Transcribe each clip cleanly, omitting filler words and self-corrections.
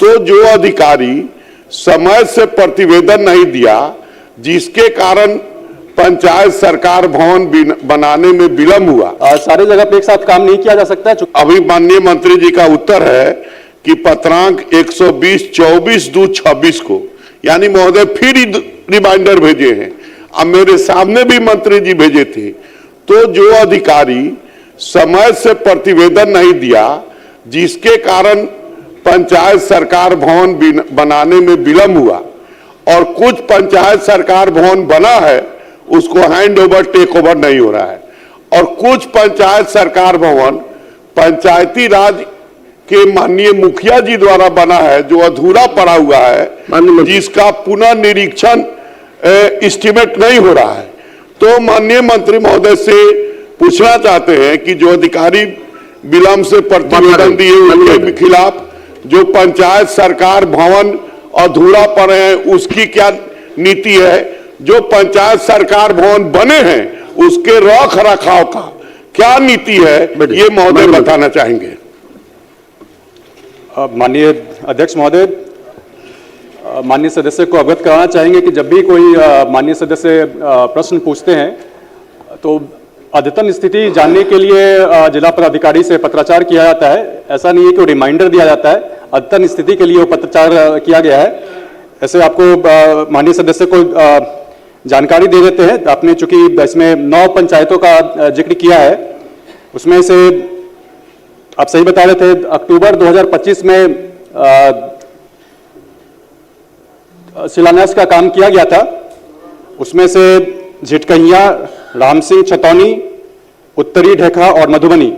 तो जो अधिकारी समय से प्रतिवेदन नहीं दिया, जिसके कारण पंचायत सरकार भवन बनाने में विलंब हुआ। सारी जगह पे एक साथ काम नहीं किया जा सकता। अभी माननीय मंत्री जी का उत्तर है कि पत्रांक 120/24/26 को, यानी महोदय फिर रिमाइंडर भेजे हैं। अब मेरे सामने भी मंत्री जी भेजे थे। तो जो अधिकारी समय से प्रतिवेदन नहीं दिया, जिसके कारण पंचायत सरकार भवन बनाने में विलंब हुआ, और कुछ पंचायत सरकार भवन बना है उसको हैंड ओवर टेक ओवर नहीं हो रहा है, और कुछ पंचायत सरकार भवन पंचायती राज के माननीय मुखिया जी द्वारा बना है जो अधूरा पड़ा हुआ है, जिसका पुनः निरीक्षण एस्टिमेट नहीं हो रहा है। तो माननीय मंत्री महोदय से पूछना चाहते हैं कि जो अधिकारी विलंब से प्रतिवेदन दिए उनके खिलाफ जो पंचायत सरकार भवन अधूरा पड़े हैं उसकी क्या नीति है, जो पंचायत सरकार भवन बने हैं उसके रख रखाव का क्या नीति है, ये महोदय बताना चाहेंगे। माननीय अध्यक्ष महोदय, माननीय सदस्य को अवगत कराना चाहेंगे कि जब भी कोई माननीय सदस्य प्रश्न पूछते हैं तो अद्यतन स्थिति जानने के लिए जिला पदाधिकारी से पत्राचार किया जाता है। ऐसा नहीं है कि रिमाइंडर दिया जाता है, अद्यतन स्थिति के लिए वो पत्राचार किया गया है। ऐसे आपको माननीय सदस्य को जानकारी दे देते हैं। आपने चूंकि इसमें 9 पंचायतों का जिक्र किया है, उसमें से आप सही बता रहे थे अक्टूबर 2025 में शिलान्यास का काम किया गया था। उसमें से झिटकहिया, रामसिंह छतौनी, उत्तरी ढेखा और मधुबनी,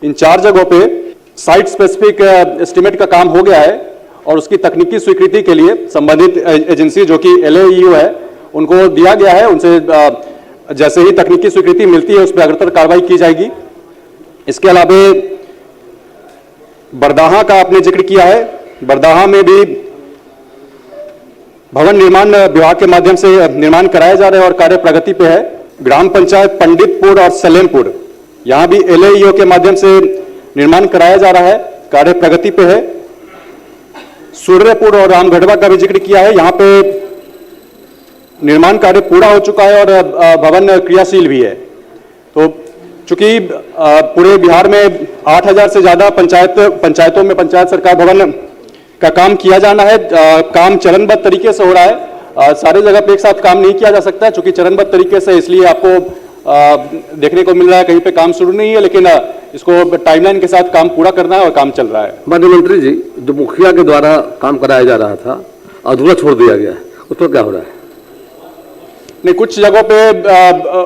इन 4 जगहों पे साइट स्पेसिफिक एस्टीमेट का काम हो गया है, और उसकी तकनीकी स्वीकृति के लिए संबंधित एजेंसी जो कि LAEO है उनको दिया गया है। उनसे जैसे ही तकनीकी स्वीकृति मिलती है उस पर अग्रतर कार्रवाई की जाएगी। इसके अलावा बरदाहा का आपने जिक्र किया है। बरदाहा में भी भवन निर्माण विभाग के माध्यम से निर्माण कराया जा रहा है और कार्य प्रगति पे है। ग्राम पंचायत पंडितपुर और सलेमपुर, यहां भी LAEO के माध्यम से निर्माण कराया जा रहा है, कार्य प्रगति पे है। सूर्यपुर और रामगढ़वा का भी जिक्र किया है, यहां पे निर्माण कार्य पूरा हो चुका है और भवन क्रियाशील भी है। तो चूंकि पूरे बिहार में 8000 से ज्यादा पंचायतों में पंचायत सरकार भवन का काम किया जाना है। काम चरणबद्ध तरीके से हो रहा है। सारे जगह पे एक साथ काम नहीं किया जा सकता चूंकि चरणबद्ध तरीके से, इसलिए आपको देखने को मिल रहा है कहीं पे काम शुरू नहीं है, लेकिन इसको टाइमलाइन के साथ काम पूरा करना है और काम चल रहा है। माननीय मंत्री जी, जो मुखिया के द्वारा काम कराया जा रहा था अधूरा छोड़ दिया गया है, उस पर क्या हो रहा है? नहीं, कुछ जगहों पे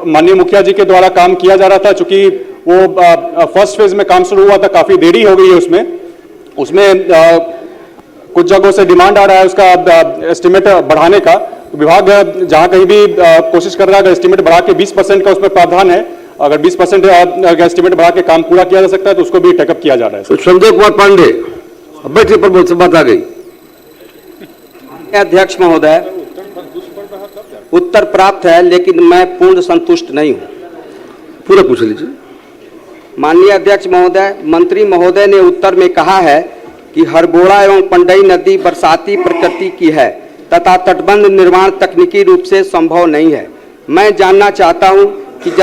माननीय मुखिया जी के द्वारा काम किया जा रहा था। चूंकि वो फर्स्ट फेज में काम शुरू हुआ था, काफी देरी हो गई है उसमें कुछ जगहों से डिमांड आ रहा है उसका एस्टिमेट बढ़ाने का। तो विभाग जहां कहीं भी कोशिश कर रहा है, अगर एस्टिमेट बढ़ा के 20% का उसमें प्रावधान है, अगर 20% एस्टिमेट बढ़ा के काम पूरा किया जा सकता है तो उसको भी टेकअप किया जा रहा है। तो संजय कुमार पांडे, बैठे पर मुझसे बात आ गई। अध्यक्ष महोदय, उत्तर प्राप्त है लेकिन मैं पूर्ण संतुष्ट नहीं हूं। पूरा पूछ लीजिए। माननीय अध्यक्ष महोदय, मंत्री महोदय ने उत्तर में कहा है कि हरबोड़ा एवं पंडई नदी बरसाती प्रकृति की है तथा तटबंध निर्माण तकनीकी रूप से संभव नहीं है। मैं जानना चाहता हूं